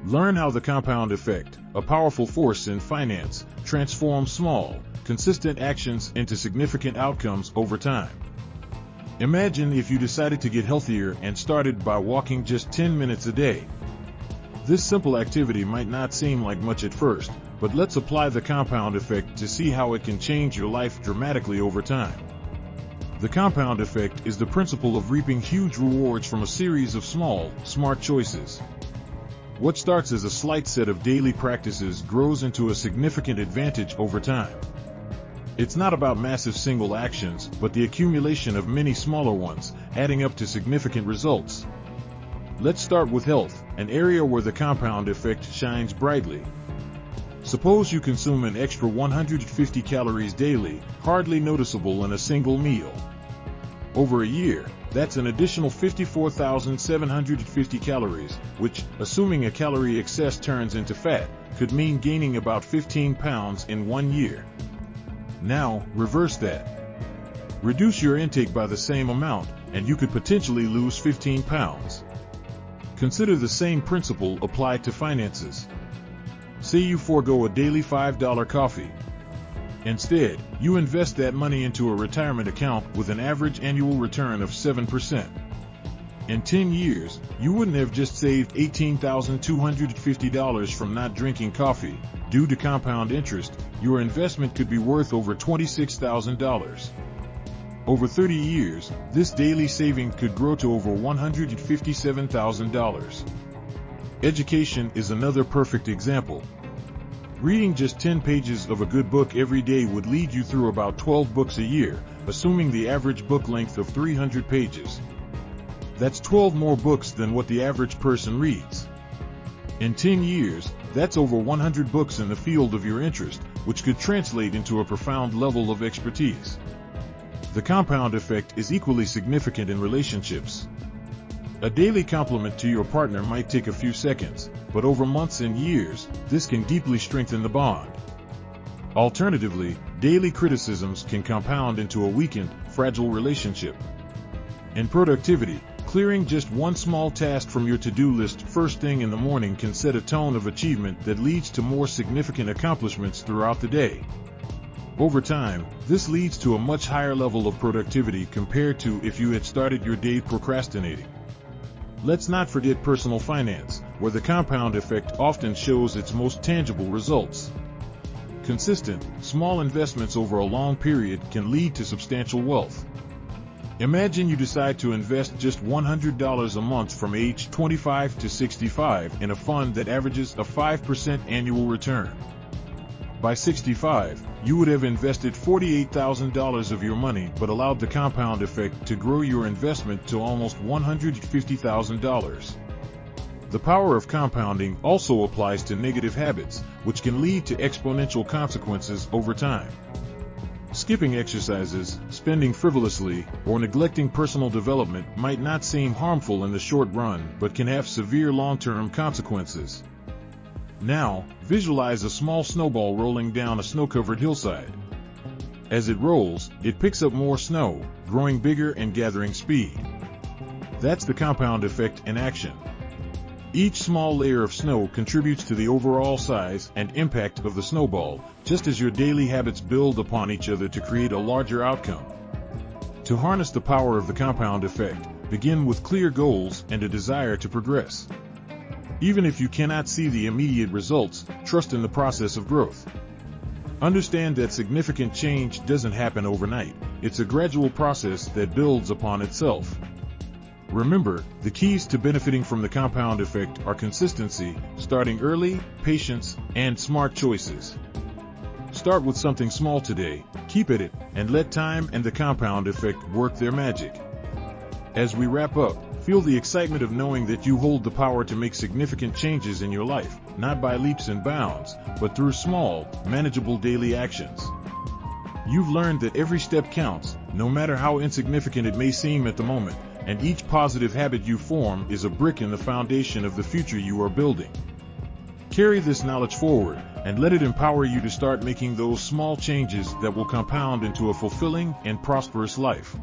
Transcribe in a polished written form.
Learn how the compound effect, a powerful force in finance, transforms small, consistent actions into significant outcomes over time. Imagine if you decided to get healthier and started by walking just 10 minutes a day. This simple activity might not seem like much at first, but let's apply the compound effect to see how it can change your life dramatically over time. The compound effect is the principle of reaping huge rewards from a series of small, smart choices. What starts as a slight set of daily practices grows into a significant advantage over time. It's not about massive single actions, but the accumulation of many smaller ones, adding up to significant results. Let's start with health, an area where the compound effect shines brightly. Suppose you consume an extra 150 calories daily, hardly noticeable in a single meal. Over a year, that's an additional 54,750 calories, which, assuming a calorie excess turns into fat, could mean gaining about 15 pounds in 1 year. Now, reverse that. Reduce your intake by the same amount, and you could potentially lose 15 pounds. Consider the same principle applied to finances. Say you forego a daily $5 coffee. Instead, you invest that money into a retirement account with an average annual return of 7%. In 10 years, you wouldn't have just saved $18,250 from not drinking coffee. Due to compound interest, your investment could be worth over $26,000. Over 30 years, this daily saving could grow to over $157,000. Education is another perfect example. Reading just 10 pages of a good book every day would lead you through about 12 books a year, assuming the average book length of 300 pages. That's 12 more books than what the average person reads. In 10 years, that's over 100 books in the field of your interest, which could translate into a profound level of expertise. The compound effect is equally significant in relationships. A daily compliment to your partner might take a few seconds, but over months and years, this can deeply strengthen the bond. Alternatively, daily criticisms can compound into a weakened, fragile relationship. In productivity, clearing just one small task from your to-do list first thing in the morning can set a tone of achievement that leads to more significant accomplishments throughout the day. Over time, this leads to a much higher level of productivity compared to if you had started your day procrastinating. Let's not forget personal finance, where the compound effect often shows its most tangible results. Consistent, small investments over a long period can lead to substantial wealth. Imagine you decide to invest just $100 a month from age 25 to 65 in a fund that averages a 5% annual return. By 65, you would have invested $48,000 of your money but allowed the compound effect to grow your investment to almost $150,000. The power of compounding also applies to negative habits, which can lead to exponential consequences over time. Skipping exercises, spending frivolously, or neglecting personal development might not seem harmful in the short run but can have severe long-term consequences. Now, visualize a small snowball rolling down a snow-covered hillside. As it rolls, it picks up more snow, growing bigger and gathering speed. That's the compound effect in action. Each small layer of snow contributes to the overall size and impact of the snowball, just as your daily habits build upon each other to create a larger outcome. To harness the power of the compound effect, begin with clear goals and a desire to progress. Even if you cannot see the immediate results, trust in the process of growth. Understand that significant change doesn't happen overnight. It's a gradual process that builds upon itself. Remember, the keys to benefiting from the compound effect are consistency, starting early, patience, and smart choices. Start with something small today, keep at it, and let time and the compound effect work their magic. As we wrap up, feel the excitement of knowing that you hold the power to make significant changes in your life, not by leaps and bounds, but through small, manageable daily actions. You've learned that every step counts, no matter how insignificant it may seem at the moment, and each positive habit you form is a brick in the foundation of the future you are building. Carry this knowledge forward, and let it empower you to start making those small changes that will compound into a fulfilling and prosperous life.